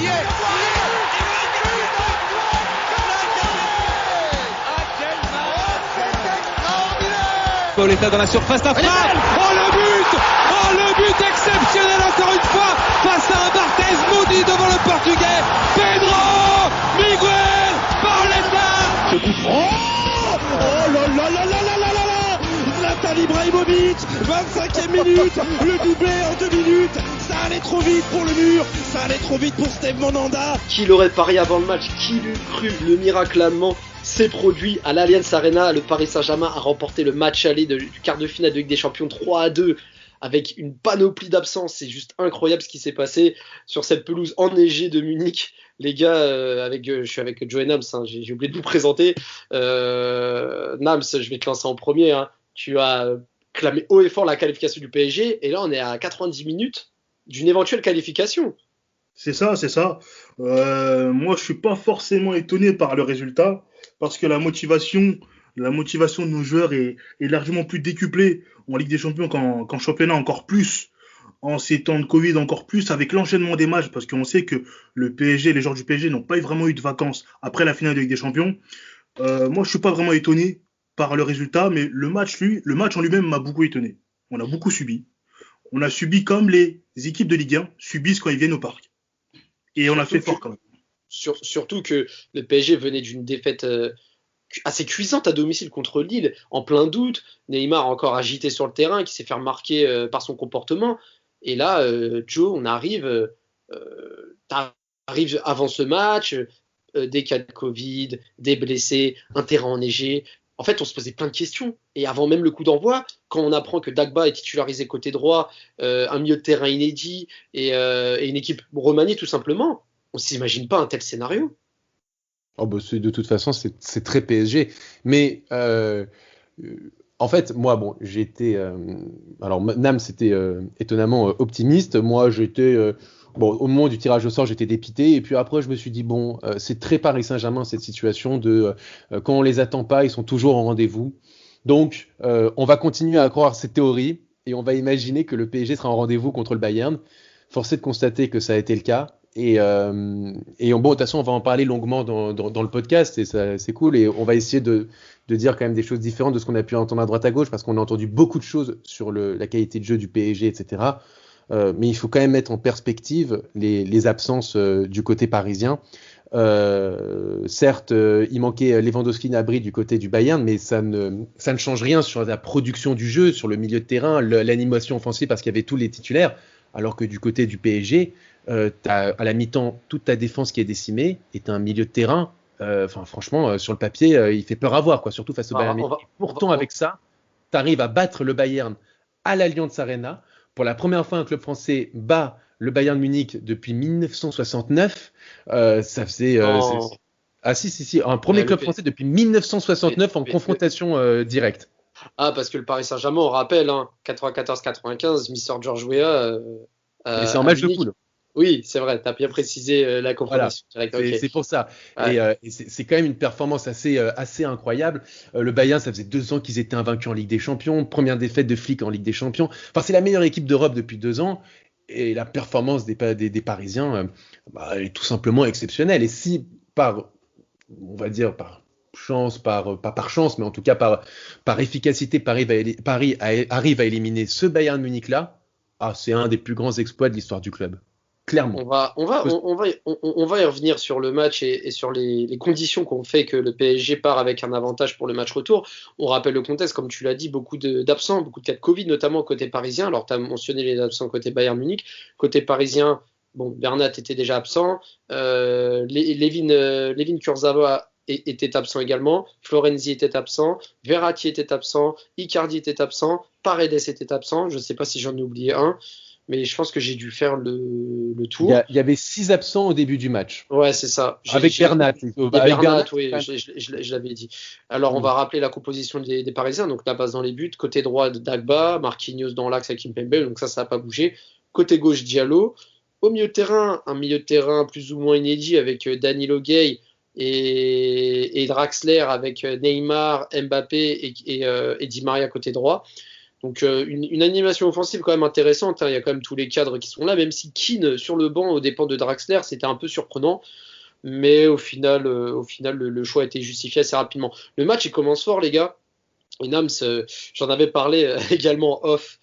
y est. Pauletta dans la surface, la frappe. Oh le but exceptionnel encore une fois face à un Barthez maudit devant le Portugais. Pedro Miguel Pauletta. Oh là là là là là là là là, Zlatan Ibrahimovic, 25e minute, le doublé en 2 minutes. Ça allait trop vite pour le mur, ça allait trop vite pour Steve Mandanda. Qui l'aurait parié avant le match? Qui l'eût cru? Le miracle allemand s'est produit à l'Allianz Arena. Le Paris Saint-Germain a remporté le match aller du quart de finale de Ligue des Champions 3-2 avec une panoplie d'absence. C'est juste incroyable ce qui s'est passé sur cette pelouse enneigée de Munich. Les gars, je suis avec Joe et Nams, hein, j'ai oublié de vous présenter. Nams, je vais te lancer en premier. Hein. Tu as clamé haut et fort la qualification du PSG et là on est à 90 minutes d'une éventuelle qualification. C'est ça. Moi, je suis pas forcément étonné par le résultat parce que la motivation de nos joueurs est largement plus décuplée en Ligue des Champions qu'en championnat, encore plus en ces temps de Covid, encore plus avec l'enchaînement des matchs, parce qu'on sait que les joueurs du PSG n'ont pas vraiment eu de vacances après la finale de Ligue des Champions. Moi, je suis pas vraiment étonné par le résultat, mais le match en lui-même m'a beaucoup étonné. On a beaucoup subi. On a subi comme les équipes de Ligue 1 subissent quand ils viennent au parc. Et on a fait fort quand même. Surtout que le PSG venait d'une défaite assez cuisante à domicile contre Lille, en plein doute. Neymar encore agité sur le terrain, qui s'est fait remarquer par son comportement. Et là, Joe, on arrive avant ce match, des cas de Covid, des blessés, un terrain enneigé. En fait, on se posait plein de questions. Et avant même le coup d'envoi, quand on apprend que Dagba est titularisé côté droit, un milieu de terrain inédit et une équipe remaniée tout simplement, on ne s'imagine pas un tel scénario. Oh bah de toute façon, c'est très PSG. Mais en fait, moi, bon, j'étais... alors, Nam, c'était étonnamment optimiste. Moi, j'étais... au moment du tirage au sort, j'étais dépité. Et puis après, je me suis dit, bon, c'est très Paris Saint-Germain, cette situation de... quand on les attend pas, ils sont toujours en rendez-vous. Donc, on va continuer à croire cette théorie et on va imaginer que le PSG sera en rendez-vous contre le Bayern. Force est de constater que ça a été le cas. Et bon, de toute façon, on va en parler longuement dans le podcast et ça, c'est cool. Et on va essayer de dire quand même des choses différentes de ce qu'on a pu entendre à droite à gauche parce qu'on a entendu beaucoup de choses sur la qualité de jeu du PSG, etc. Mais il faut quand même mettre en perspective les absences du côté parisien. Certes, il manquait Lewandowski, Gnabry du côté du Bayern, mais ça ne change rien sur la production du jeu, sur le milieu de terrain, l'animation offensive parce qu'il y avait tous les titulaires. Alors que du côté du PSG, t'as à la mi-temps toute ta défense qui est décimée et t'as un milieu de terrain. Franchement, sur le papier, il fait peur à voir, quoi, surtout face au Bayern. Pourtant, avec ça, t'arrives à battre le Bayern à l'Allianz Arena. Pour la première fois, un club français bat le Bayern Munich depuis 1969. Ça faisait. Si. Un premier club français depuis 1969 en confrontation directe. Ah, parce que le Paris Saint-Germain, on rappelle, hein, 94-95, Mister George Weah. Mais c'est en match de poule. Oui, c'est vrai, tu as bien précisé la confrontation directe. Okay. C'est pour ça. Ouais. Et c'est quand même une performance assez incroyable. Le Bayern, ça faisait 2 ans qu'ils étaient invaincus en Ligue des Champions. Première défaite de Flick en Ligue des Champions. Enfin, c'est la meilleure équipe d'Europe depuis 2 ans. Et la performance des Parisiens est tout simplement exceptionnelle. Et si on va dire par chance, pas par chance, mais en tout cas par efficacité, Paris arrive à éliminer ce Bayern Munich-là, c'est un des plus grands exploits de l'histoire du club. Clairement. On va y revenir sur le match et sur les conditions qu'on fait que le PSG part avec un avantage pour le match retour. On rappelle le contexte, comme tu l'as dit, beaucoup d'absents, beaucoup de cas de Covid, notamment côté parisien. Alors, tu as mentionné les absents côté Bayern Munich. Côté parisien, bon, Bernat était déjà absent. Levin Kurzawa était absent également. Florenzi était absent. Verratti était absent. Icardi était absent. Paredes était absent. Je ne sais pas si j'en ai oublié un. Mais je pense que j'ai dû faire le tour. Il y avait 6 absents au début du match. Ouais, c'est ça. Avec Bernat. Bernat, oui, je l'avais dit. Alors, on va rappeler la composition des Parisiens. Donc, la base dans les buts. Côté droit, Dagba. Marquinhos dans l'axe avec Kimpembe. Donc, ça n'a pas bougé. Côté gauche, Diallo. Au milieu de terrain, un milieu de terrain plus ou moins inédit avec Danilo Gueye et Draxler avec Neymar, Mbappé et Di Maria côté droit. Donc une animation offensive quand même intéressante, hein. Il y a quand même tous les cadres qui sont là, même si Keane sur le banc aux dépens de Draxler, c'était un peu surprenant. Mais au final, le choix a été justifié assez rapidement. Le match, il commence fort, les gars. Et Nams, j'en avais parlé également off,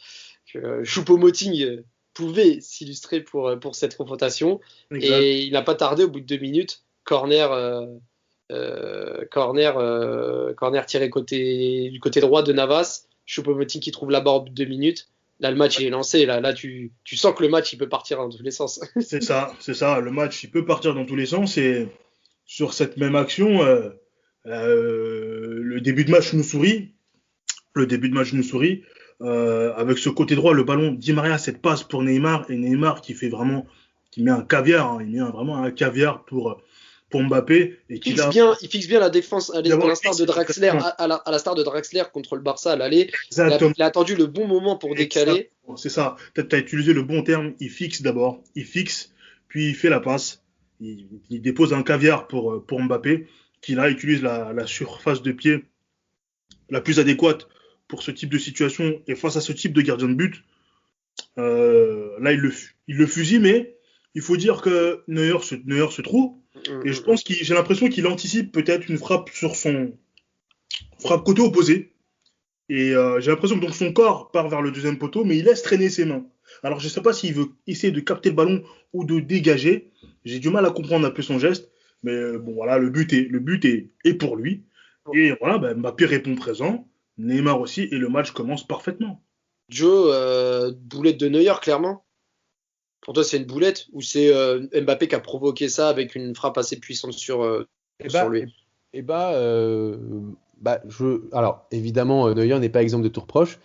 que Choupo-Moting pouvait s'illustrer pour cette confrontation. Exact. Et il n'a pas tardé, au bout de 2 minutes, corner tiré du côté droit de Navas. Choupo-Moting qui trouve la barre au bout de 2 minutes. Là, le match il est lancé. Là tu sens que le match il peut partir dans tous les sens. C'est ça. Le match, il peut partir dans tous les sens. Et sur cette même action, le début de match nous sourit. Avec ce côté droit, le ballon, Di Maria, cette passe pour Neymar. Et Neymar qui met un caviar. Hein, il met vraiment un caviar pour Mbappé. Et il fixe bien la défense, à l'instar de Draxler, à la star de Draxler contre le Barça à l'aller. Il a attendu le bon moment pour décaler. C'est ça. Tu as utilisé le bon terme. Il fixe d'abord. Puis il fait la passe. Il dépose un caviar pour Mbappé, qui là utilise la surface de pied la plus adéquate pour ce type de situation. Et face à ce type de gardien de but, là, il le fusille, mais il faut dire que Neuer se trouve. Et je pense j'ai l'impression qu'il anticipe peut-être une frappe sur son frappe côté opposé. Et j'ai l'impression que donc son corps part vers le deuxième poteau, mais il laisse traîner ses mains. Alors je ne sais pas s'il veut essayer de capter le ballon ou de dégager. J'ai du mal à comprendre un peu son geste. Mais bon voilà, le but est pour lui. Et voilà, Mbappé répond présent, Neymar aussi, et le match commence parfaitement. Joe, boulette de Neuer, clairement. Pour toi, c'est une boulette ou c'est Mbappé qui a provoqué ça avec une frappe assez puissante sur lui? Alors, évidemment, Neuer n'est pas exemple de tout reproche,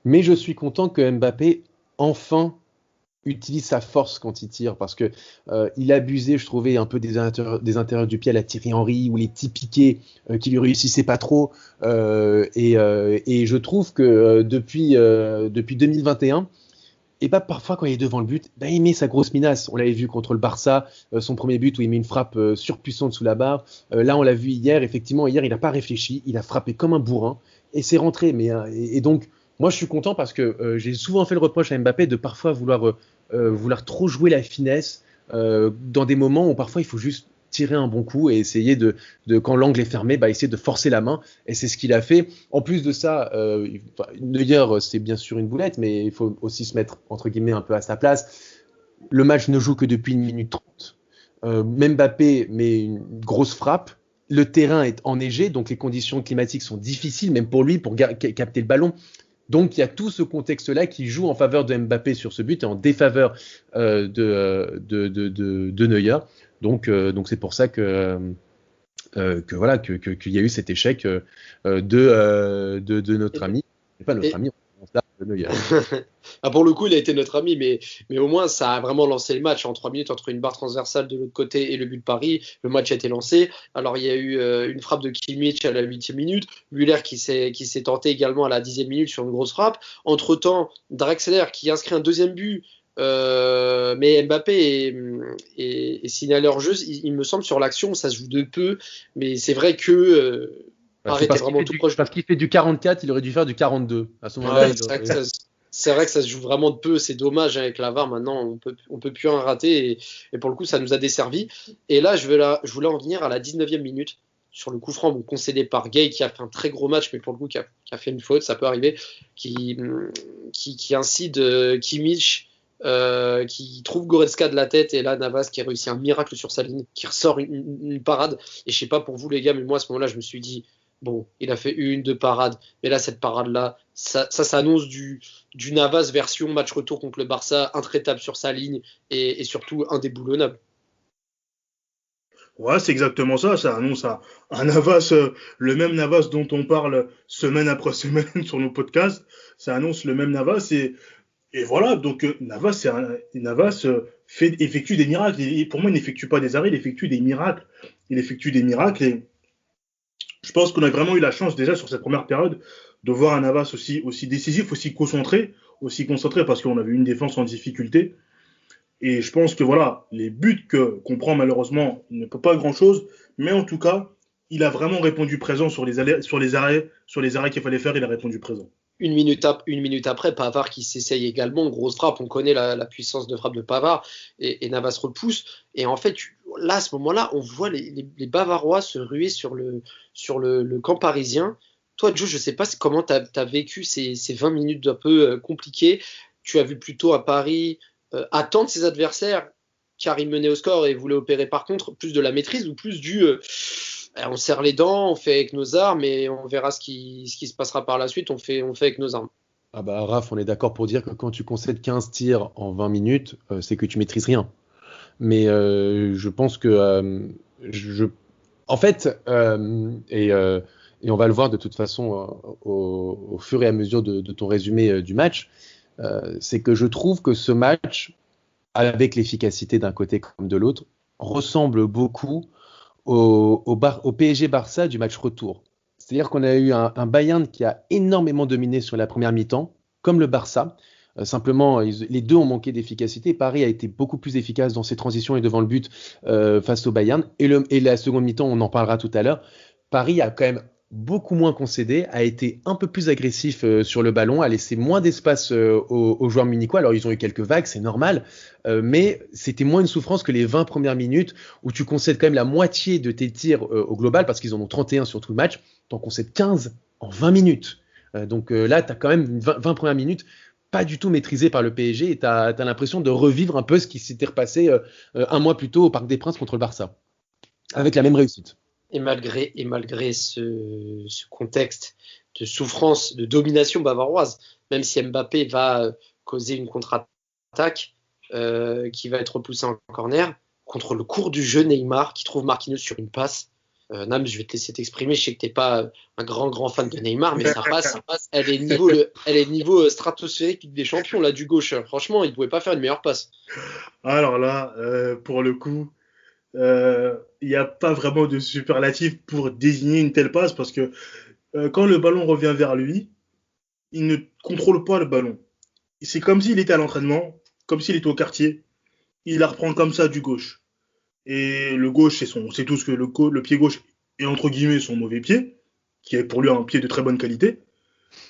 mais je suis content que Mbappé, enfin, utilise sa force quand il tire, parce que il abusait, je trouvais, un peu des intérieurs du pied à la Thierry Henry, ou les petits piqués qui lui réussissaient pas trop, et je trouve que depuis 2021, et parfois quand il est devant le but, il met sa grosse minace. On l'avait vu contre le Barça, son premier but où il met une frappe surpuissante sous la barre. Là on l'a vu hier, effectivement, il n'a pas réfléchi, il a frappé comme un bourrin et c'est rentré. Et donc moi je suis content parce que j'ai souvent fait le reproche à Mbappé de parfois vouloir trop jouer la finesse dans des moments où parfois il faut juste tirer un bon coup et essayer de quand l'angle est fermé, essayer de forcer la main, et c'est ce qu'il a fait. En plus de ça, Neuer, c'est bien sûr une boulette, mais il faut aussi se mettre entre guillemets un peu à sa place. Le match ne joue que depuis 1 minute 30. Mbappé met une grosse frappe, le terrain est enneigé, donc les conditions climatiques sont difficiles même pour lui pour capter le ballon. Donc il y a tout ce contexte-là qui joue en faveur de Mbappé sur ce but et en défaveur de Neuer. Donc c'est pour ça qu'il y a eu cet échec de notre ami, pas notre ami, de Neuer. Pour le coup, il a été notre ami, mais au moins ça a vraiment lancé le match en 3 minutes entre une barre transversale de l'autre côté et le but de Paris. Le match a été lancé. Alors il y a eu une frappe de Kimmich à la 8e minute, Müller qui s'est tenté également à la 10e minute sur une grosse frappe. Entre-temps, Draxler qui inscrit un deuxième but. Mais Mbappé est signalé hors jeu, il me semble, sur l'action, ça se joue de peu, mais c'est vrai que Paris était vraiment tout proche. Parce qu'il fait du 44, il aurait dû faire du 42 à ce moment-là. C'est vrai que ça se joue vraiment de peu, c'est dommage avec la VAR, maintenant on peut plus en rater, et pour le coup ça nous a desservi. Et là je voulais en venir à la 19e minute sur le coup franc concédé par Gay, qui a fait un très gros match, mais pour le coup qui a fait une faute, ça peut arriver, qui incite Kimmich, qui trouve Goretzka de la tête, et là Navas qui a réussi un miracle sur sa ligne, qui ressort une parade. Et je sais pas pour vous les gars, mais moi à ce moment-là je me suis dit bon, il a fait 1-2 parades, mais là cette parade là ça s'annonce du Navas version match retour contre le Barça, intraitable sur sa ligne et surtout indéboulonnable. Ouais, c'est exactement ça. Ça annonce un Navas, le même Navas dont on parle semaine après semaine sur nos podcasts. Ça annonce le même Navas, et voilà. Donc Navas effectue des miracles. Et pour moi, il n'effectue pas des arrêts, il effectue des miracles. Et je pense qu'on a vraiment eu la chance déjà sur cette première période de voir un Navas aussi décisif, aussi concentré, parce qu'on avait une défense en difficulté. Et je pense que voilà, les buts qu'on prend malheureusement, il ne peut pas grand-chose, mais en tout cas, il a vraiment répondu présent sur les arrêts qu'il fallait faire, il a répondu présent. une minute après, Pavard qui s'essaye également, grosse frappe, on connaît la puissance de frappe de Pavard, et Navas repousse. Et en fait, là, à ce moment-là, on voit les Bavarois se ruer sur le camp parisien. Toi, Joe, je ne sais pas comment tu as vécu ces 20 minutes un peu compliquées. Tu as vu plutôt à Paris attendre ses adversaires car ils menaient au score et voulaient opérer par contre plus de la maîtrise ou plus on serre les dents, on fait avec nos armes et on verra ce qui se passera par la suite, on fait avec nos armes. Ah bah Raph, on est d'accord pour dire que quand tu concèdes 15 tirs en 20 minutes, c'est que tu maîtrises rien. Mais je pense que en fait, et on va le voir de toute façon au fur et à mesure de ton résumé du match, c'est que je trouve que ce match, avec l'efficacité d'un côté comme de l'autre, ressemble beaucoup au PSG Barça du match retour. C'est-à-dire qu'on a eu un Bayern qui a énormément dominé sur la première mi-temps, comme le Barça. Simplement, les deux ont manqué d'efficacité. Paris a été beaucoup plus efficace dans ses transitions et devant le but face au Bayern. Et la seconde mi-temps, on en parlera tout à l'heure. Paris a quand même beaucoup moins concédé, a été un peu plus agressif sur le ballon, a laissé moins d'espace aux joueurs munichois. Alors ils ont eu quelques vagues, c'est normal, mais c'était moins une souffrance que les 20 premières minutes où tu concèdes quand même la moitié de tes tirs au global, parce qu'ils en ont 31 sur tout le match, t'en concèdes 15 en 20 minutes. Donc là, tu as quand même 20 premières minutes pas du tout maîtrisées par le PSG et tu as l'impression de revivre un peu ce qui s'était repassé un mois plus tôt au Parc des Princes contre le Barça, avec la même réussite. Et malgré ce contexte de souffrance, de domination bavaroise, même si Mbappé va causer une contre-attaque qui va être repoussée en corner, contre le cours du jeu Neymar, qui trouve Marquinhos sur une passe. Nam, je vais te laisser t'exprimer, je sais que tu n'es pas un grand fan de Neymar, mais sa passe, elle est niveau stratosphérique Ligue des Champions, là, du gauche. Franchement, il ne pouvait pas faire une meilleure passe. Alors là, pour le coup, il n'y a pas vraiment de superlatif pour désigner une telle passe parce que quand le ballon revient vers lui, il ne contrôle pas le ballon. C'est comme s'il était à l'entraînement, comme s'il était au quartier. Il la reprend comme ça du gauche. Et le gauche, c'est tout ce que le pied gauche est entre guillemets son mauvais pied, qui est pour lui un pied de très bonne qualité.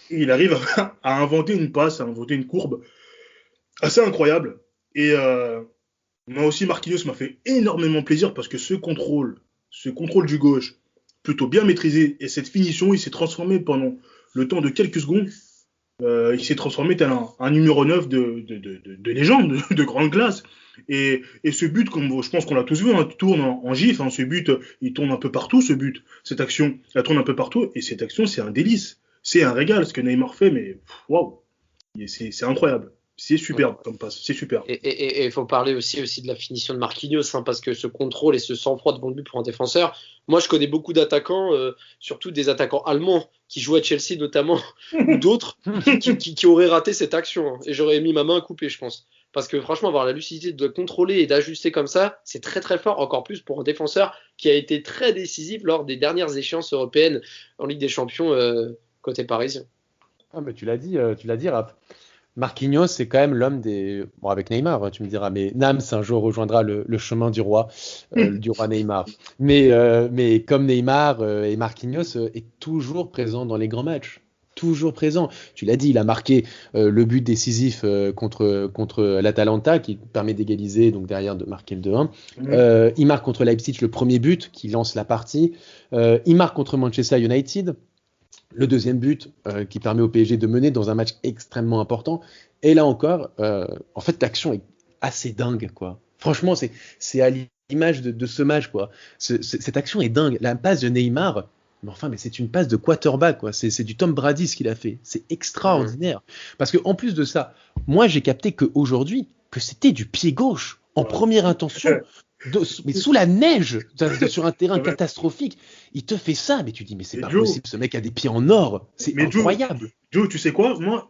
Et il arrive à inventer une passe, à inventer une courbe assez incroyable. Et moi aussi, Marquinhos m'a fait énormément plaisir parce que ce contrôle du gauche, plutôt bien maîtrisé, et cette finition, il s'est transformé pendant le temps de quelques secondes. Il s'est transformé tel un numéro 9 de légende, de grande classe. Et ce but, comme je pense qu'on l'a tous vu, il tourne en gif. Ce but, il tourne un peu partout, ce but. Cette action, elle tourne un peu partout. Et cette action, c'est un délice. C'est un régal, ce que Neymar fait, mais waouh, c'est incroyable. C'est superbe comme passe, c'est super. Et il faut parler aussi de la finition de Marquinhos, parce que ce contrôle et ce sang-froid devant le but pour un défenseur. Moi, je connais beaucoup d'attaquants, surtout des attaquants allemands qui jouent à Chelsea notamment, ou d'autres qui auraient raté cette action. Et j'aurais mis ma main à couper, je pense. Parce que franchement, avoir la lucidité de contrôler et d'ajuster comme ça, c'est très très fort, encore plus pour un défenseur qui a été très décisif lors des dernières échéances européennes en Ligue des Champions côté parisien. Ah, mais tu l'as dit, Raph. Marquinhos, c'est quand même l'homme des... Bon, avec Neymar, tu me diras, mais Nams un jour rejoindra le chemin du roi Neymar. Mais comme Neymar et Marquinhos est toujours présent dans les grands matchs. Toujours présent. Tu l'as dit, il a marqué le but décisif contre l'Atalanta qui permet d'égaliser, donc derrière de marquer le 2-1. Il marque contre Leipzig le premier but qui lance la partie. Il marque contre Manchester United. Le deuxième but qui permet au PSG de mener dans un match extrêmement important. Et là encore, en fait, l'action est assez dingue, quoi. Franchement, c'est à l'image de ce match, quoi. Cette action est dingue. La passe de Neymar, mais c'est une passe de quarterback, quoi. C'est du Tom Brady ce qu'il a fait. C'est extraordinaire. Parce qu'en plus de ça, moi, j'ai capté qu'aujourd'hui, que c'était du pied gauche en première intention. Mais sous la neige, sur un terrain catastrophique, il te fait ça, mais tu dis, mais c'est pas possible, ce mec a des pieds en or, c'est incroyable. Joe, tu sais quoi, moi,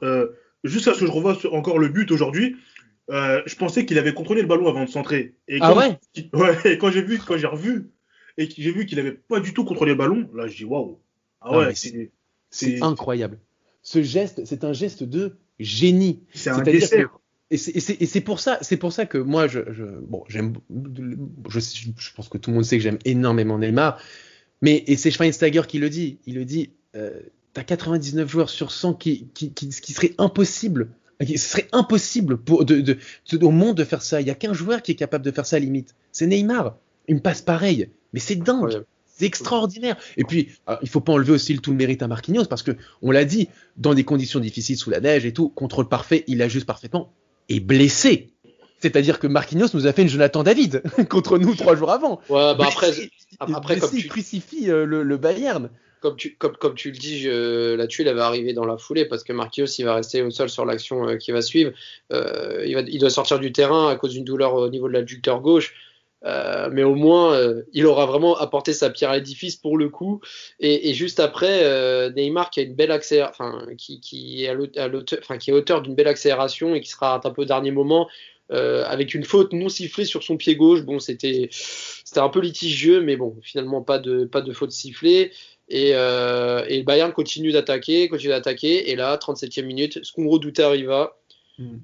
juste à ce que je revois encore le but aujourd'hui, je pensais qu'il avait contrôlé le ballon avant de centrer. Et quand j'ai revu, et que j'ai vu qu'il avait pas du tout contrôlé le ballon, là, je dis, waouh. C'est incroyable. Ce geste, c'est un geste de génie. C'est un dessert. Et c'est pour ça que moi, je pense que tout le monde sait que j'aime énormément Neymar, et c'est Schweinsteiger qui le dit. Il le dit, t'as 99 joueurs sur 100 qui serait impossible. Ce serait impossible au monde de faire ça. Il n'y a qu'un joueur qui est capable de faire ça à la limite. C'est Neymar. Une passe pareille. Mais c'est dingue. Ouais. C'est extraordinaire. Et puis, il faut pas enlever aussi tout le mérite à Marquinhos parce que on l'a dit, dans des conditions difficiles sous la neige et tout, contrôle parfait, il ajuste parfaitement. Et blessé. C'est-à-dire que Marquinhos nous a fait une Jonathan David contre nous 3 jours avant. Ouais, bah Blessé, après blessé, comme il crucifie le Bayern. comme tu le dis, la tuile elle va arriver dans la foulée parce que Marquinhos il va rester au sol sur l'action qui va suivre. Il doit sortir du terrain à cause d'une douleur au niveau de l'adducteur gauche. Mais au moins, il aura vraiment apporté sa pierre à l'édifice pour le coup. Et juste après, Neymar qui a une belle qui est auteur d'une belle accélération et qui sera un peu au dernier moment. Avec une faute non sifflée sur son pied gauche. Bon, c'était un peu litigieux, mais bon, finalement pas de faute sifflée. Et le Bayern continue d'attaquer. Et là, 37e minute, ce qu'on redoutait arriva.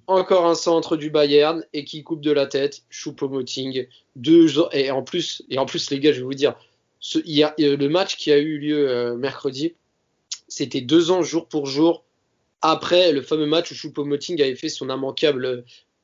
Encore un centre du Bayern et qui coupe de la tête. Choupo-Moting. Et en plus, les gars, je vais vous dire, le match qui a eu lieu mercredi, c'était 2 ans jour pour jour après le fameux match où Choupo-Moting avait fait son immanquable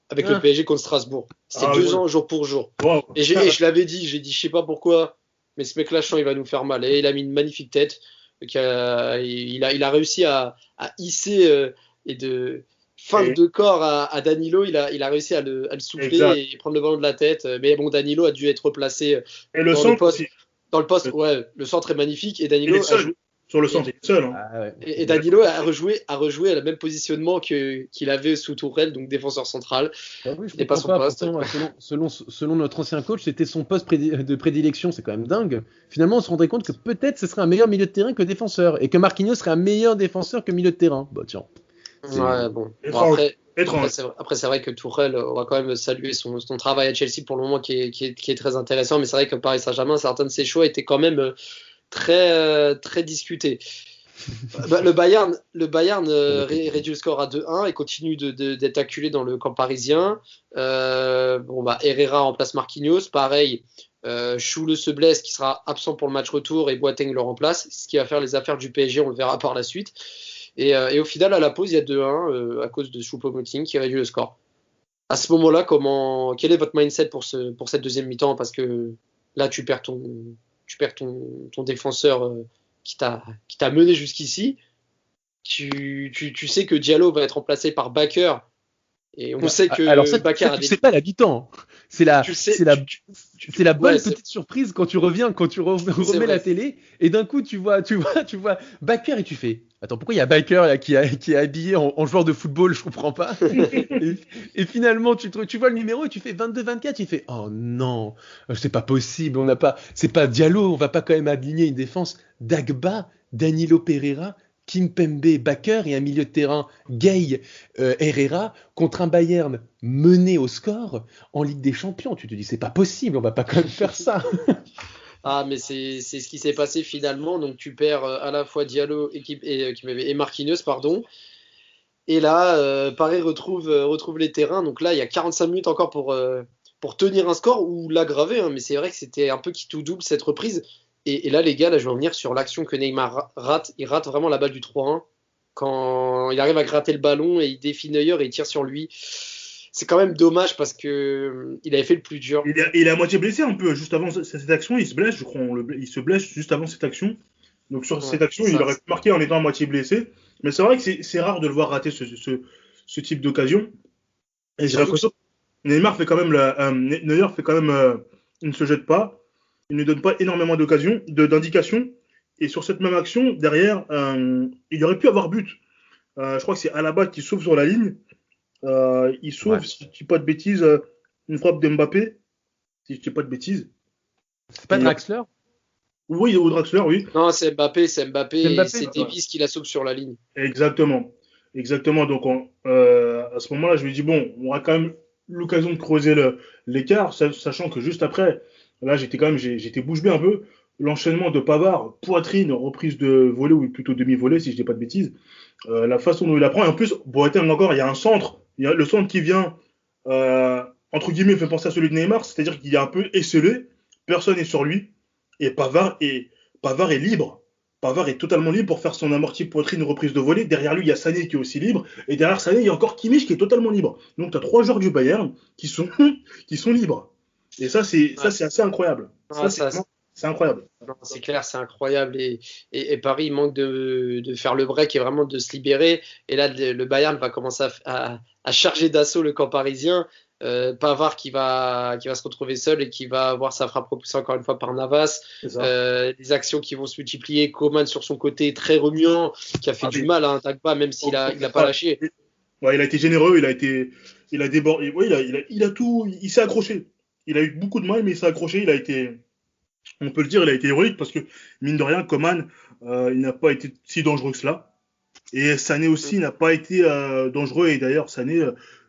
avec le PSG contre Strasbourg. C'est 2 ans jour pour jour. Wow. Et je l'avais dit, je sais pas pourquoi, mais ce mec-là, il va nous faire mal. Et il a mis une magnifique tête. Il a réussi à hisser et de feinte de corps à Danilo. Il a réussi à le souffler et prendre le ballon de la tête. Mais bon, Danilo a dû être placé dans le poste. Ouais, le centre est magnifique. Et Danilo a joué. Sur le centre, il est seul. Hein. Et Danilo a rejoué à le même positionnement qu'il avait sous Tourelle, donc défenseur central. Oui, je pas son poste. Selon notre ancien coach, c'était son poste de prédilection. C'est quand même dingue. Finalement, on se rendrait compte que peut-être ce serait un meilleur milieu de terrain que défenseur et que Marquinhos serait un meilleur défenseur que milieu de terrain. Bah tiens. Ouais, bon. Après, c'est vrai que Tourelle, on va quand même saluer son travail à Chelsea pour le moment qui est très intéressant, mais c'est vrai que Paris Saint-Germain, certains de ses choix étaient quand même très discuté. Le Bayern réduit le score à 2-1 et continue d'être acculé dans le camp parisien. Herrera remplace Marquinhos. Pareil, Choule se blesse, qui sera absent pour le match retour, et Boateng le remplace, ce qui va faire les affaires du PSG, on le verra par la suite. Et au final, à la pause, il y a 2-1 à cause de Choupo-Moting qui réduit le score. À ce moment-là, quel est votre mindset pour cette deuxième mi-temps? Parce que là, tu perds ton défenseur qui t'a mené jusqu'ici. Tu sais que Diallo va être remplacé par Bakker. Et on sait que alors ça, Bakker tu sais pas l'habitant. C'est la bonne petite surprise quand tu remets la télé et d'un coup tu vois Bakker et tu fais attends, pourquoi il y a Bakker là, qui est habillé en joueur de football, je comprends pas. et finalement tu vois le numéro et tu fais 22-24, tu fais oh non, c'est pas possible, c'est pas Diallo, on va pas quand même aligner une défense d'Agba, Danilo Pereira, Kimpembe, Bakker et un milieu de terrain Gay, Herrera contre un Bayern mené au score en Ligue des Champions. Tu te dis c'est pas possible, on va pas quand même faire ça. Ah, mais c'est ce qui s'est passé finalement. Donc tu perds à la fois Diallo et Marquinhos, pardon. Et là, Paris retrouve les terrains. Donc là, il y a 45 minutes encore pour tenir un score ou l'aggraver. Hein. Mais c'est vrai que c'était un peu qui tout double cette reprise. Et là, les gars, je vais en venir sur l'action que Neymar rate. Il rate vraiment la balle du 3-1. Quand il arrive à gratter le ballon et il défie Neuer et il tire sur lui. C'est quand même dommage parce que il avait fait le plus dur. Il est à moitié blessé un peu. Juste avant cette action, il se blesse, je crois. Il se blesse juste avant cette action. Donc sur cette action, il aurait pu marquer en étant à moitié blessé. Mais c'est vrai que c'est rare de le voir rater ce type d'occasion. Et j'ai l'impression que Neymar fait quand même Neuer fait quand même il ne se jette pas. Il ne donne pas énormément d'indications. Et sur cette même action, derrière, il aurait pu avoir but. Je crois que c'est Alaba qui sauve sur la ligne. Il sauve, si je ne dis pas de bêtises, une frappe d'Mbappé. Si je ne dis pas de bêtises. C'est pas Draxler? Oui, ou Draxler, oui. Non, c'est Mbappé. C'est Davies qui la sauve sur la ligne. Exactement. Donc, à ce moment-là, je me dis, bon, on aura quand même l'occasion de creuser l'écart, sachant que juste après, là, j'étais bouche bée un peu. L'enchaînement de Pavard, poitrine, reprise de volée, ou plutôt demi-volée, si je dis pas de bêtises. La façon dont il la prend. Et en plus, Boateng encore, il y a un centre. Il y a le centre qui vient, entre guillemets, fait penser à celui de Neymar. C'est-à-dire qu'il est un peu esselé. Personne n'est sur lui. Et Pavard est libre. Pavard est totalement libre pour faire son amorti poitrine reprise de volée. Derrière lui, il y a Sané qui est aussi libre. Et derrière Sané, il y a encore Kimmich qui est totalement libre. Donc tu as 3 joueurs du Bayern qui sont, qui sont libres. Et ça, c'est assez incroyable. C'est incroyable. Non, c'est clair, c'est incroyable. Et Paris manque de faire le break et vraiment de se libérer. Et là, le Bayern va commencer à charger d'assaut le camp parisien. Pavard qui va se retrouver seul et qui va avoir sa frappe repoussée encore une fois par Navas. Des actions qui vont se multiplier. Coman sur son côté très remuant, qui a fait du mal à Dagba, même s'il a pas lâché. Ouais, il a été généreux, il a débordé. Ouais, il a tout, il s'est accroché. Il a eu beaucoup de mal, mais il s'est accroché. On peut le dire, il a été héroïque parce que mine de rien, Coman, il n'a pas été si dangereux que cela. Et Sané aussi n'a pas été dangereux. Et d'ailleurs, Sané,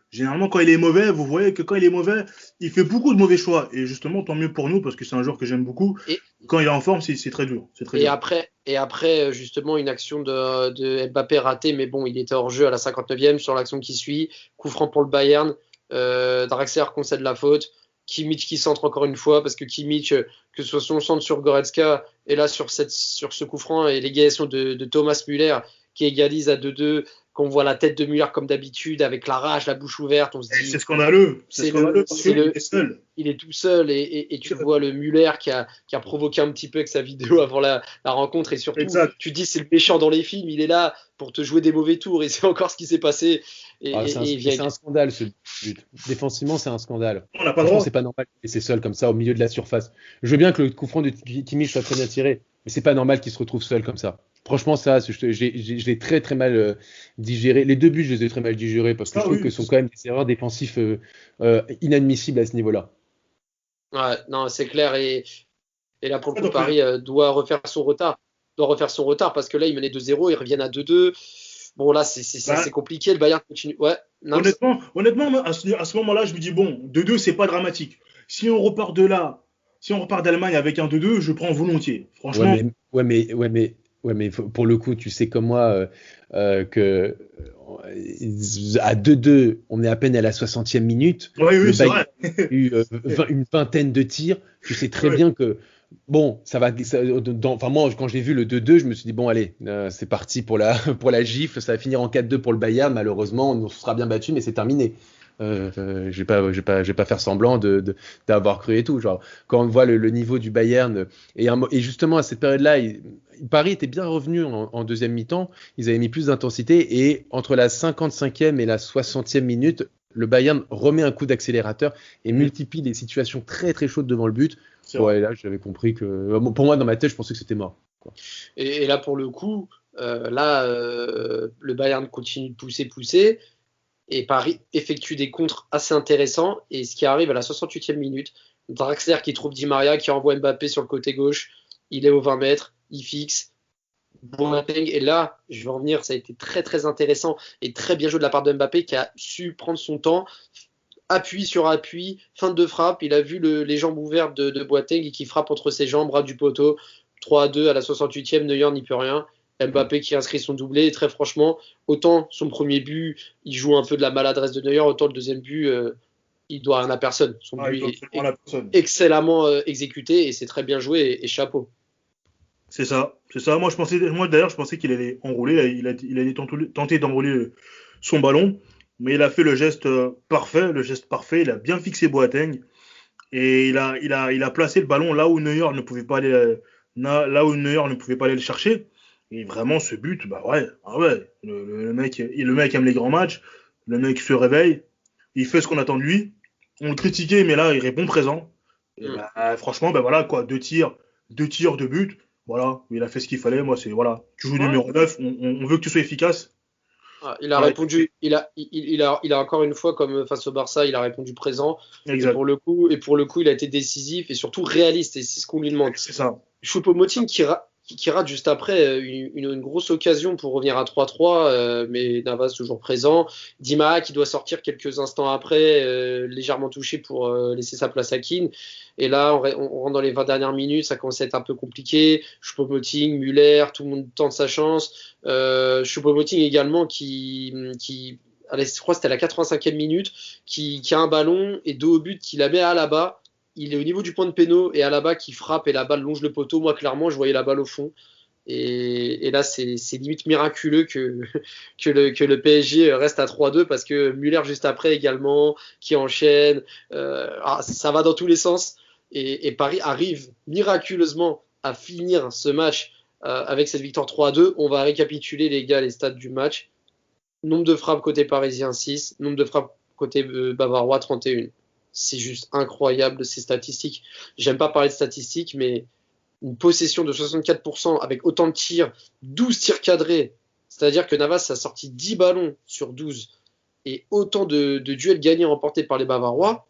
généralement, quand il est mauvais, vous voyez que quand il est mauvais, il fait beaucoup de mauvais choix. Et justement, tant mieux pour nous, parce que c'est un joueur que j'aime beaucoup. Et quand il est en forme, c'est très dur. Après, justement, une action de Mbappé ratée, mais bon, il était hors jeu à la 59e sur l'action qui suit. Coup franc pour le Bayern. Draxler concède la faute. Kimmich qui centre encore une fois, parce que Kimmich, que ce soit son centre sur Goretzka, et là sur ce coup franc, et l'égalisation de Thomas Müller, qui égalise à 2-2, qu'on voit la tête de Müller comme d'habitude, avec la rage, la bouche ouverte, on se dit... C'est scandaleux, il est seul. Il est tout seul, et tu vois le Müller qui a provoqué un petit peu avec sa vidéo avant la rencontre, et surtout, tu dis c'est le méchant dans les films, il est là pour te jouer des mauvais tours, et c'est encore ce qui s'est passé. C'est un scandale ce but. Défensivement, c'est un scandale. On n'a pas le droit. C'est pas normal de laisser seul comme ça au milieu de la surface. Je veux bien que le coup franc de Kimmich soit très bien tiré, mais c'est pas normal qu'il se retrouve seul comme ça. Franchement, ça, je l'ai très très mal digéré. Les 2 buts, je les ai très mal digérés parce que je trouve que ce sont quand même des erreurs défensives inadmissibles à ce niveau-là. Ouais, non, c'est clair. Et là, pour le coup, Paris doit refaire son retard. Parce que là, ils menaient 2-0, ils reviennent à 2-2. Bon, là, c'est compliqué. Le Bayern continue. Ouais, honnêtement, à ce moment-là, je me dis, bon, 2-2, c'est pas dramatique. Si on repart d'Allemagne avec un 2-2, je prends volontiers. Franchement. Ouais, mais pour le coup, tu sais comme moi que à 2-2, on est à peine à la 60e minute. Oui, c'est vrai. Il y a eu une vingtaine de tirs. Tu sais très bien que bon, moi, quand j'ai vu le 2-2, je me suis dit bon, allez, c'est parti pour la gifle. Ça va finir en 4-2 pour le Bayern. Malheureusement, on se sera bien battu, mais c'est terminé. Je vais pas faire semblant d'avoir cru et tout. Genre, quand on voit le niveau du Bayern et justement à cette période-là, Paris était bien revenu en deuxième mi-temps. Ils avaient mis plus d'intensité et entre la 55e et la 60e minute, le Bayern remet un coup d'accélérateur et multiplie des situations très très chaudes devant le but. Ouais, là, j'avais compris que pour moi dans ma tête, je pensais que c'était mort. Quoi. Et là pour le coup, le Bayern continue de pousser. Et Paris effectue des contres assez intéressants. Et ce qui arrive à la 68e minute, Draxler qui trouve Di Maria, qui envoie Mbappé sur le côté gauche. Il est aux 20 mètres, il fixe. Boateng. Et là, je vais en venir, ça a été très très intéressant et très bien joué de la part de Mbappé qui a su prendre son temps. Appui sur appui, fin de frappe. Il a vu les jambes ouvertes de Boateng et qui frappe entre ses jambes, bras du poteau. 3-2 à la 68e, Neuer n'y peut rien. Mbappé qui inscrit son doublé, et très franchement, autant son premier but, il joue un peu de la maladresse de Neuer, autant le deuxième but, il doit rien à personne. Son but est excellemment exécuté et c'est très bien joué et chapeau. C'est ça. Moi d'ailleurs, je pensais qu'il allait enrouler, il allait tenter d'enrouler son ballon, mais il a fait le geste parfait, il a bien fixé Boateng et il a placé le ballon là où Neuer ne pouvait pas aller le chercher. Et vraiment, ce but, bah ouais. Le mec aime les grands matchs. Le mec se réveille. Il fait ce qu'on attend de lui. On le critiquait, mais là, il répond présent. Et franchement, bah voilà, quoi. 2 tirs, 2 buts. Voilà. Il a fait ce qu'il fallait. Moi, c'est, voilà. Tu joues numéro 9. On veut que tu sois efficace. Il a répondu. Il a encore une fois, comme face au Barça, il a répondu présent. Exact. Et pour le coup, il a été décisif et surtout réaliste. Et c'est ce qu'on lui demande. C'est ça. Choupo-Moting qui rate juste après une grosse occasion pour revenir à 3-3, mais Navas toujours présent. Di Maria qui doit sortir quelques instants après, légèrement touché pour laisser sa place à Keane. Et là, on rentre dans les 20 dernières minutes, ça commence à être un peu compliqué. Choupo-Moting, Müller, tout le monde tente sa chance. Choupo-Moting également qui allez, je crois que c'était à la 85e minute, qui a un ballon et dos au but, qui la met à Alaba. Il est au niveau du point de péno et Alaba qui frappe et la balle longe le poteau. Moi, clairement, je voyais la balle au fond. Et là, c'est limite miraculeux que le PSG reste à 3-2 parce que Müller juste après également, qui enchaîne. Ça va dans tous les sens. Et Paris arrive miraculeusement à finir ce match avec cette victoire 3-2. On va récapituler, les gars, les stats du match. Nombre de frappes côté parisien 6, nombre de frappes côté bavarois 31. C'est juste incroyable ces statistiques. J'aime pas parler de statistiques, mais une possession de 64% avec autant de tirs, 12 tirs cadrés, c'est-à-dire que Navas a sorti 10 ballons sur 12 et autant de duels gagnés remportés par les Bavarois,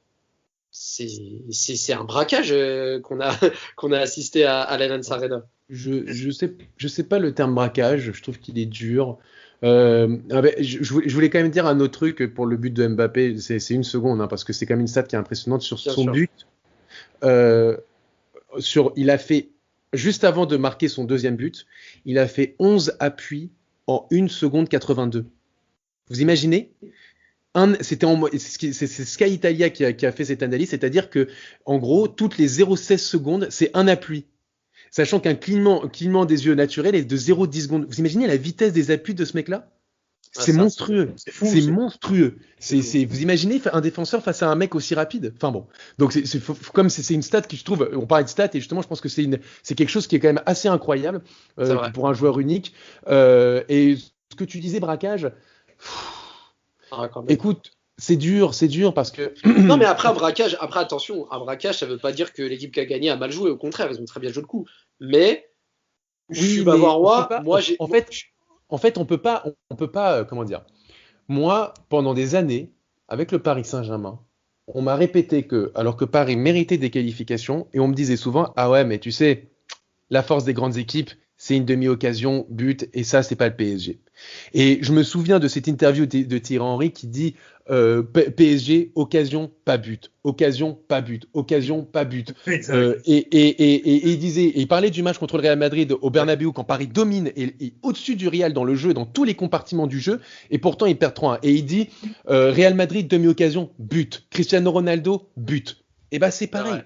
c'est un braquage qu'on a assisté à l'Allianz Arena. Je sais pas le terme braquage, je trouve qu'il est dur. Je voulais quand même dire un autre truc pour le but de Mbappé, c'est une seconde, hein, parce que c'est quand même une stat qui est impressionnante sur Bien son sûr. but. Il a fait, juste avant de marquer son deuxième but, il a fait 11 appuis en 1 seconde 82. Vous imaginez ? C'est Sky Italia qui a fait cette analyse, c'est-à-dire que, en gros, toutes les 0,16 secondes, c'est un appui. Sachant qu'un clignement des yeux naturel est de 0,10 secondes. Vous imaginez la vitesse des appuis de ce mec-là ? C'est monstrueux. C'est fou. C'est monstrueux. Vous imaginez un défenseur face à un mec aussi rapide ? Enfin bon. Donc comme c'est une stat qui, je trouve, on parlait de stat et justement je pense que c'est quelque chose qui est quand même assez incroyable pour un joueur unique. Et ce que tu disais, braquage. Écoute, c'est dur parce que. Non, mais après attention, un braquage, ça veut pas dire que l'équipe qui a gagné a mal joué. Au contraire, ils ont très bien joué le coup. Mais je suis bavarois. En fait, on peut pas, comment dire. Moi, pendant des années, avec le Paris Saint-Germain, on m'a répété que, alors que Paris méritait des qualifications, et on me disait souvent, ah ouais, mais tu sais, la force des grandes équipes, c'est une demi-occasion, but, et ça, c'est pas le PSG. Et je me souviens de cette interview de Thierry Henry qui dit PSG, occasion, pas but, occasion, pas but, occasion, pas but. Et il parlait du match contre le Real Madrid au Bernabéu quand Paris domine et au-dessus du Real dans le jeu, dans tous les compartiments du jeu, et pourtant il perd 3-1. Et il dit Real Madrid, demi-occasion, but. Cristiano Ronaldo, but. Et ben c'est pareil.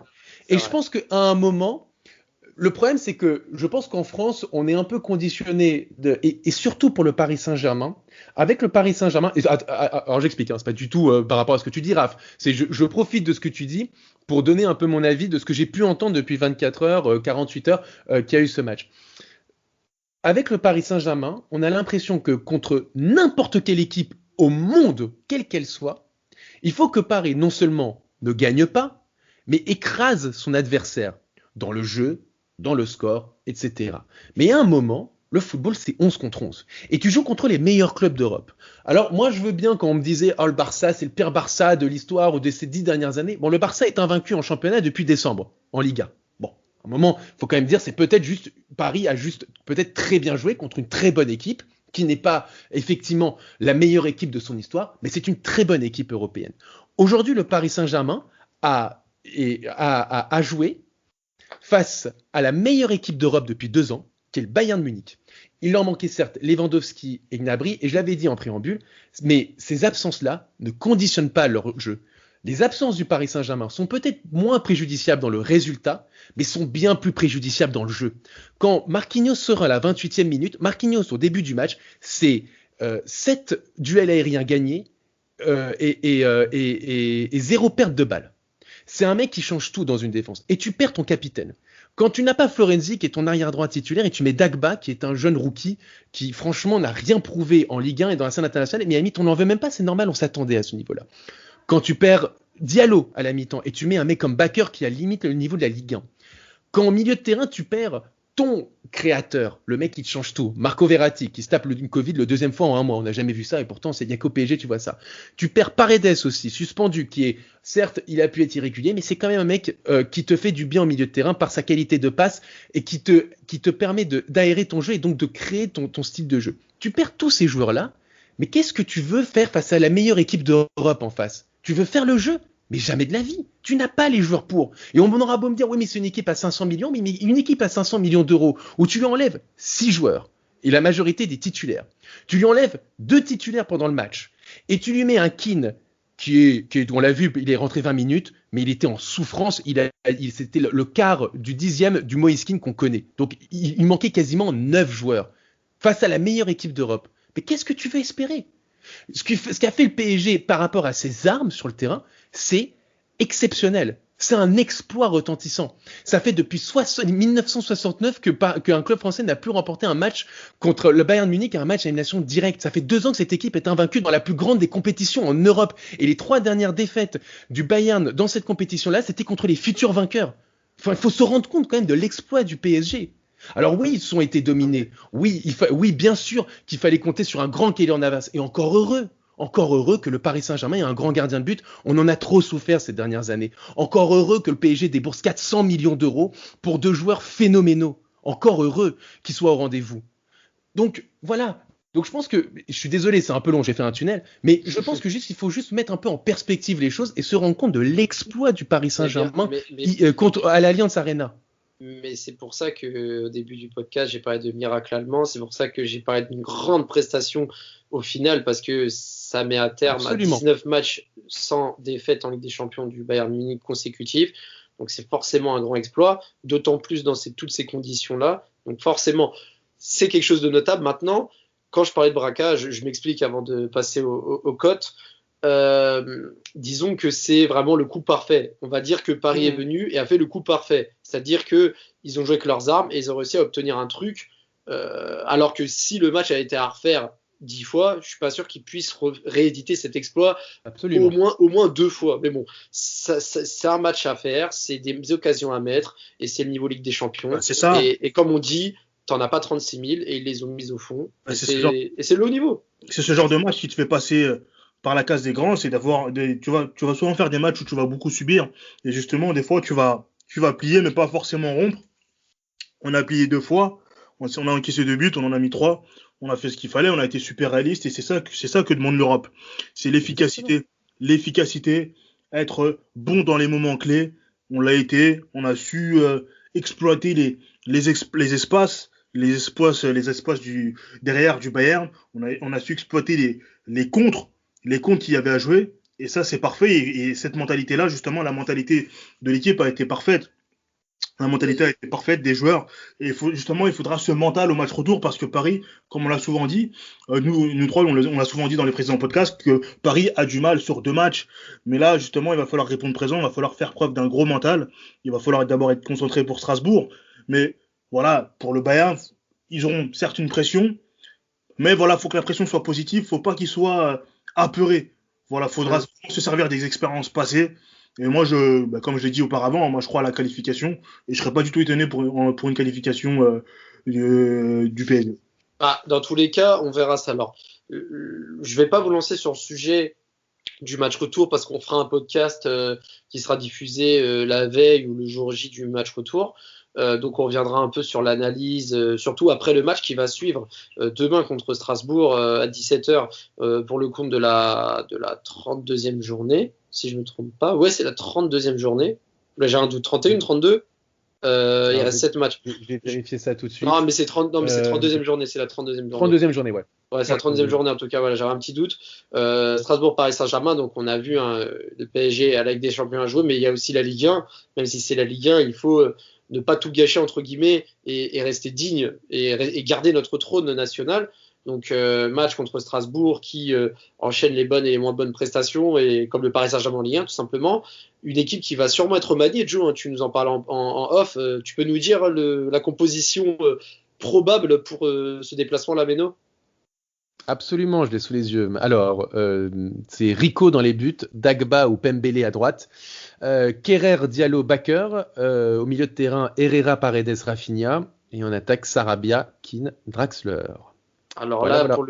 Je pense qu'à un moment, le problème, c'est que je pense qu'en France, on est un peu conditionné, et surtout pour le Paris Saint-Germain, avec le Paris Saint-Germain. Alors j'explique, c'est pas du tout par rapport à ce que tu dis, Raph. Je profite de ce que tu dis pour donner un peu mon avis de ce que j'ai pu entendre depuis 24 heures, 48 heures qu'il y a eu ce match. Avec le Paris Saint-Germain, on a l'impression que contre n'importe quelle équipe au monde, quelle qu'elle soit, il faut que Paris non seulement ne gagne pas, mais écrase son adversaire dans le jeu, dans le score, etc. Mais à un moment, le football, c'est 11 contre 11. Et tu joues contre les meilleurs clubs d'Europe. Alors, moi, je veux bien quand on me disait « Oh, le Barça, c'est le pire Barça de l'histoire ou de ces 10 dernières années ». Bon, le Barça est invaincu en championnat depuis décembre, en Liga. Bon, à un moment, il faut quand même dire, c'est peut-être juste, Paris a juste peut-être très bien joué contre une très bonne équipe, qui n'est pas effectivement la meilleure équipe de son histoire, mais c'est une très bonne équipe européenne. Aujourd'hui, le Paris Saint-Germain a joué face à la meilleure équipe d'Europe depuis 2 ans, qui est le Bayern de Munich. Il leur manquait certes Lewandowski et Gnabry, et je l'avais dit en préambule, mais ces absences-là ne conditionnent pas leur jeu. Les absences du Paris Saint-Germain sont peut-être moins préjudiciables dans le résultat, mais sont bien plus préjudiciables dans le jeu. Quand Marquinhos sera à la 28e minute, Marquinhos au début du match, c'est 7 duels aériens gagnés et 0 perte de balle. C'est un mec qui change tout dans une défense. Et tu perds ton capitaine. Quand tu n'as pas Florenzi qui est ton arrière-droit titulaire et tu mets Dagba qui est un jeune rookie qui franchement n'a rien prouvé en Ligue 1 et dans la scène internationale, mais à la mi-temps on n'en veut même pas, c'est normal, on s'attendait à ce niveau-là. Quand tu perds Diallo à la mi-temps et tu mets un mec comme Bakker qui a limite le niveau de la Ligue 1. Quand au milieu de terrain tu perds ton créateur, le mec qui te change tout, Marco Verratti, qui se tape le Covid le 2e fois en 1 mois, on n'a jamais vu ça, et pourtant il n'y a qu'au PSG tu vois ça. Tu perds Paredes aussi, suspendu, qui est, certes, il a pu être irrégulier, mais c'est quand même un mec qui te fait du bien au milieu de terrain par sa qualité de passe, et qui te permet d'aérer ton jeu, et donc de créer ton style de jeu. Tu perds tous ces joueurs-là, mais qu'est-ce que tu veux faire face à la meilleure équipe d'Europe en face ? Tu veux faire le jeu ? Mais jamais de la vie. Tu n'as pas les joueurs pour. Et on aura beau me dire, oui, mais c'est une équipe à 500 millions, mais une équipe à 500 millions d'euros, où tu lui enlèves 6 joueurs, et la majorité des titulaires. Tu lui enlèves 2 titulaires pendant le match, et tu lui mets un Keane on l'a vu, il est rentré 20 minutes, mais il était en souffrance. C'était le quart du 10e du Moïse Kean qu'on connaît. Donc, il manquait quasiment 9 joueurs face à la meilleure équipe d'Europe. Mais qu'est-ce que tu veux espérer ? Ce qu'a fait le PSG par rapport à ses armes sur le terrain, c'est exceptionnel. C'est un exploit retentissant. Ça fait depuis 1969 qu'un club français n'a plus remporté un match contre le Bayern Munich, un match à élimination directe. Ça fait 2 ans que cette équipe est invaincue dans la plus grande des compétitions en Europe. Et les 3 dernières défaites du Bayern dans cette compétition-là, c'était contre les futurs vainqueurs. Enfin, il faut se rendre compte quand même de l'exploit du PSG. Alors oui, ils ont été dominés. Oui, bien sûr qu'il fallait compter sur un grand Keylor Navas. Et encore heureux que le Paris Saint-Germain ait un grand gardien de but. On en a trop souffert ces dernières années. Encore heureux que le PSG débourse 400 millions d'euros pour 2 joueurs phénoménaux. Encore heureux qu'ils soient au rendez-vous. Donc voilà. Donc je pense que, je suis désolé, c'est un peu long, j'ai fait un tunnel, mais je pense que il faut juste mettre un peu en perspective les choses et se rendre compte de l'exploit du Paris Saint-Germain à l'Allianz Arena. Mais c'est pour ça qu'au début du podcast, j'ai parlé de miracle allemand. C'est pour ça que j'ai parlé d'une grande prestation au final, parce que ça met à terme à 19 matchs sans défaite en Ligue des Champions du Bayern Munich consécutifs. Donc c'est forcément un grand exploit, d'autant plus dans toutes ces conditions-là. Donc forcément, c'est quelque chose de notable. Maintenant, quand je parlais de braquage, je m'explique avant de passer aux cotes. Disons que c'est vraiment le coup parfait. On va dire que Paris est venu et a fait le coup parfait. C'est-à-dire qu'ils ont joué avec leurs armes et ils ont réussi à obtenir un truc. Alors que si le match a été à refaire 10 fois, je suis pas sûr qu'ils puissent rééditer cet exploit au moins 2 fois. Mais bon, c'est un match à faire, c'est des occasions à mettre et c'est le niveau Ligue des Champions. C'est ça. Et comme on dit, t'en as pas 36 000 et ils les ont mis au fond. Et c'est le haut niveau. C'est ce genre de match qui te fait passer par la case des grands, c'est tu vas souvent faire des matchs où tu vas beaucoup subir et justement des fois tu vas plier mais pas forcément rompre. On a plié 2 fois, on a encaissé 2 buts, on en a mis 3, on a fait ce qu'il fallait, on a été super réaliste et c'est ça que demande l'Europe. C'est l'efficacité, être bon dans les moments clés. On l'a été, on a su exploiter les espaces derrière du Bayern. On a su exploiter les contres qu'il y avait à jouer, et ça c'est parfait, et cette mentalité-là, justement, la mentalité de l'équipe a été parfaite. La mentalité a été parfaite des joueurs, et il faudra ce mental au match retour, parce que Paris, comme on l'a souvent dit, nous trois, on l'a souvent dit dans les précédents podcasts, que Paris a du mal sur 2 matchs, mais là, justement, il va falloir répondre présent, il va falloir faire preuve d'un gros mental, il va falloir d'abord être concentré pour Strasbourg, mais voilà, pour le Bayern, ils auront certes une pression, mais voilà, faut que la pression soit positive, faut pas qu'ils soient apeurés. Voilà, faudra se servir des expériences passées. Et moi, comme je l'ai dit auparavant, moi je crois à la qualification et je serais pas du tout étonné pour une qualification du PSG. Dans tous les cas, on verra ça. Alors, je vais pas vous lancer sur le sujet du match retour parce qu'on fera un podcast qui sera diffusé la veille ou le jour J du match retour. Donc on reviendra un peu sur l'analyse, surtout après le match qui va suivre demain contre Strasbourg à 17h pour le compte de la 32e journée, si je ne me trompe pas. Ouais, c'est la 32e journée. Là, j'ai un doute. 31, 32 il reste 7 matchs. Je vais vérifier ça tout de suite. Non, mais c'est 32e journée. C'est la 32e journée. 32e journée, ouais. Ouais, c'est la 32e journée en tout cas. Voilà, j'avais un petit doute. Strasbourg, Paris Saint-Germain. Donc on a vu le PSG à la Ligue des Champions à jouer, mais il y a aussi la Ligue 1. Même si c'est la Ligue 1, il faut ne pas tout gâcher entre guillemets et rester digne et garder notre trône national. Donc match contre Strasbourg qui enchaîne les bonnes et les moins bonnes prestations, et comme le Paris Saint-Germain en Ligue 1 tout simplement, une équipe qui va sûrement être remaniée. Joe, hein, tu nous en parles en off, tu peux nous dire la composition probable pour ce déplacement là, Beno? Absolument, je l'ai sous les yeux. Alors, c'est Rico dans les buts, Dagba ou Pembele à droite, Kerrer, Diallo, Bakker, au milieu de terrain, Herrera, Paredes, Rafinha, et en attaque Sarabia, Kean, Draxler. Alors voilà. Pour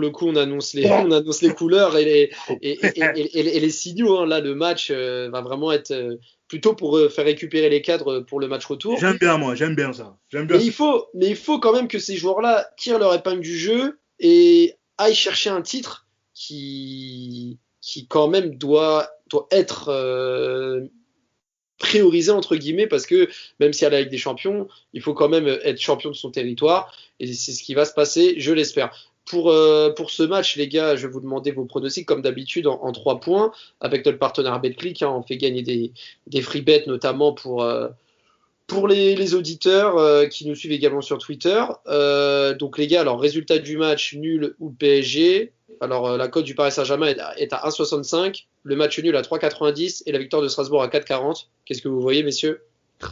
le coup, on annonce les couleurs et les signaux. Hein. Là, le match va vraiment être plutôt pour faire récupérer les cadres pour le match retour. J'aime bien ça. Mais il faut quand même que ces joueurs-là tirent leur épingle du jeu et aillent chercher un titre qui quand même doit être priorisé entre guillemets, parce que même si à la Ligue des Champions, il faut quand même être champion de son territoire, et c'est ce qui va se passer, je l'espère. Pour ce match, les gars, je vais vous demander vos pronostics comme d'habitude en 3 points avec notre partenaire BetClick. On fait gagner des free bets notamment pour les auditeurs qui nous suivent également sur Twitter. Donc les gars, alors résultat du match, nul ou PSG. Alors la cote du Paris Saint-Germain est à 1,65, le match nul à 3,90 et la victoire de Strasbourg à 4,40. Qu'est-ce que vous voyez, messieurs?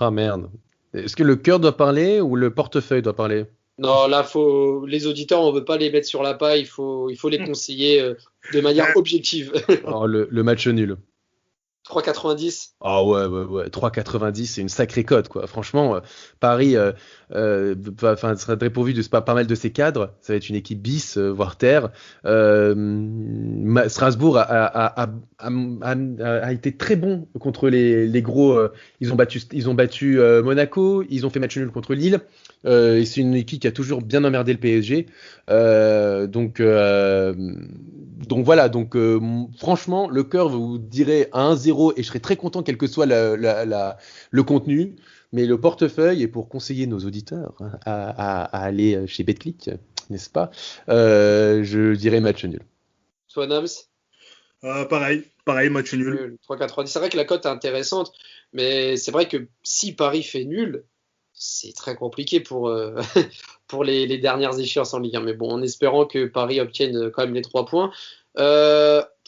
Ah merde. Est-ce que le cœur doit parler ou le portefeuille doit parler? Non, là, les auditeurs, on veut pas les mettre sur la paille, il faut les conseiller de manière objective. Alors, le match nul. 3,90. Ah ouais, 3,90, c'est une sacrée cote, quoi. Franchement, Paris sera dépourvu de pas mal de ses cadres. Ça va être une équipe bis, voire terre. Strasbourg a été très bon contre les gros. Ils ont battu Monaco. Ils ont fait match nul contre Lille. Et c'est une équipe qui a toujours bien emmerdé le PSG. Donc voilà. Donc franchement, le cœur vous dirait à 1-0 et je serais très content quel que soit le contenu. Mais le portefeuille, et pour conseiller nos auditeurs à aller chez BetClick, n'est-ce pas, je dirais match nul. Toi, Nams? Pareil, match nul. 3,90. C'est vrai que la cote est intéressante, mais c'est vrai que si Paris fait nul, c'est très compliqué pour les dernières échéances en Ligue 1. Mais bon, en espérant que Paris obtienne quand même les 3 points.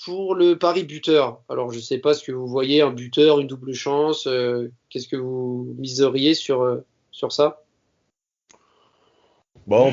Pour le pari buteur, alors je sais pas ce que vous voyez, un buteur, une double chance, qu'est-ce que vous miseriez sur ça? Bon,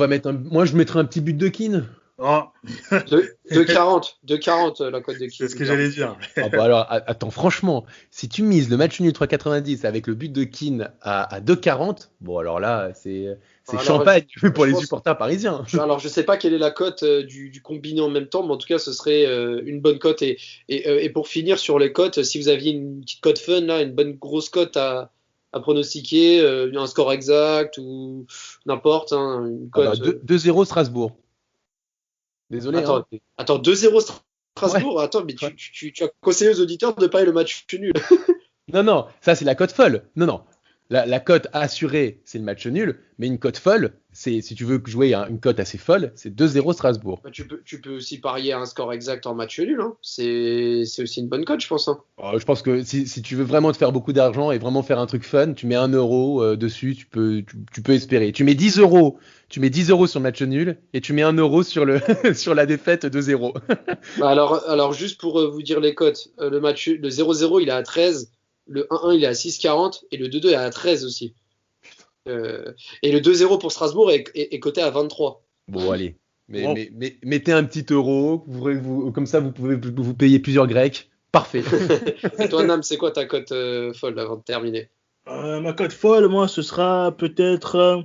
moi je mettrais un petit but de Keane. Oh. 2,40 la cote de Keane. C'est ce que j'allais dire. Alors attends, franchement, si tu mises le match nul 3,90 avec le but de Keane à 2,40, bon alors là c'est champagne pour les supporters parisiens. Alors je sais pas quelle est la cote du combiné en même temps, mais en tout cas ce serait une bonne cote. Et pour finir sur les cotes, si vous aviez une petite cote fun là, une bonne grosse cote à pronostiquer, un score exact ou n'importe, une cote. 2-0 Strasbourg. Désolé. Attends, 2-0 Strasbourg. Ouais. Attends, mais tu as conseillé aux auditeurs de pas aller le match nul. Non, ça c'est la cote folle. Non. La cote assurée, c'est le match nul, mais une cote folle, c'est si tu veux jouer une cote assez folle, c'est 2-0 Strasbourg. Bah, tu peux aussi parier un score exact en match nul. Hein. C'est aussi une bonne cote, je pense. Hein. Je pense que si tu veux vraiment te faire beaucoup d'argent et vraiment faire un truc fun, tu mets 1 euro dessus, tu peux espérer. Tu mets 10 euros sur le match nul et tu mets 1 euro sur la défaite 2-0. Bah alors juste pour vous dire les cotes, le 0-0 il est à 13. Le 1-1 il est à 6,40 et le 2-2 est à 13 aussi. Et le 2-0 pour Strasbourg est coté à 23. Bon, allez. Mais mettez un petit euro, comme ça vous pouvez vous payer plusieurs Grecs. Parfait. Et toi, Nam, c'est quoi ta cote folle avant de terminer? Ma cote folle, moi, ce sera peut-être,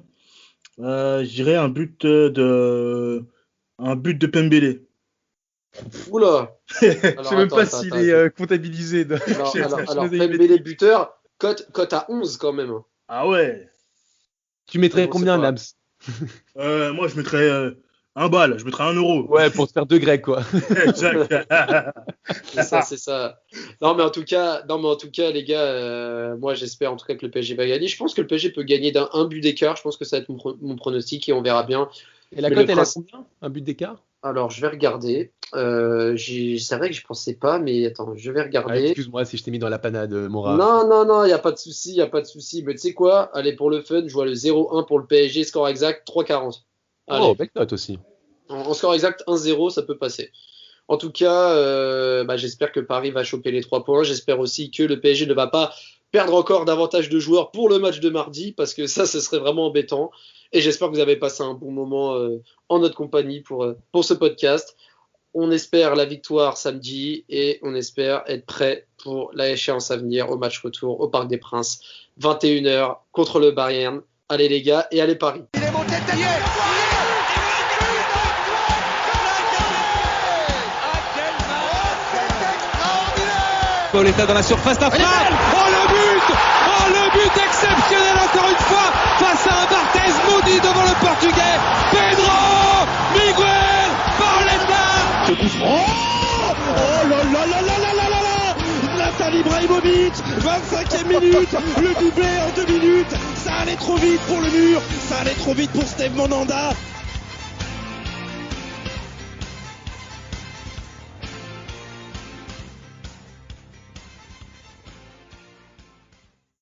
je dirais un but de Pembele. Oula. Je sais même pas s'il est comptabilisé. Alors Pembele buteur, cote à 11 quand même. Ah ouais. Tu mettrais combien, Nams? Moi, je mettrais 1 balle, je mettrais 1 euro. Ouais, pour te faire 2 Grecs, quoi. Exact. c'est ça. Non, mais en tout cas, les gars, moi, j'espère en tout cas que le PSG va gagner. Je pense que le PSG peut gagner d'un but d'écart. Je pense que ça va être mon pronostic et on verra bien. Et la cote, elle a combien? Un but d'écart? Alors, je vais regarder. C'est vrai que je pensais pas, mais attends, je vais regarder. Excuse-moi si je t'ai mis dans la panade, Mora. Non, il n'y a pas de souci. Mais tu sais quoi? Allez, pour le fun, je vois le 0-1 pour le PSG, score exact, 3,40. Oh, belle note aussi. En score exact, 1-0, ça peut passer. En tout cas, j'espère que Paris va choper les 3 points. J'espère aussi que le PSG ne va pas perdre encore davantage de joueurs pour le match de mardi, parce que ça, ce serait vraiment embêtant. Et j'espère que vous avez passé un bon moment en notre compagnie pour ce podcast. On espère la victoire samedi et on espère être prêt pour la échéance à venir au match retour au Parc des Princes, 21h contre le Bayern. Allez les gars et allez Paris. Il est monté Pauletta dans la surface, la frappe. Le but exceptionnel encore une fois face à un Barthez maudit devant le Portugais. Pedro Miguel Pauletta. Ce coup franc. Oh là là. Zlatan Ibrahimovic, 25e minute, le doublé en 2 minutes. Ça allait trop vite pour le mur, ça allait trop vite pour Steve Mandanda.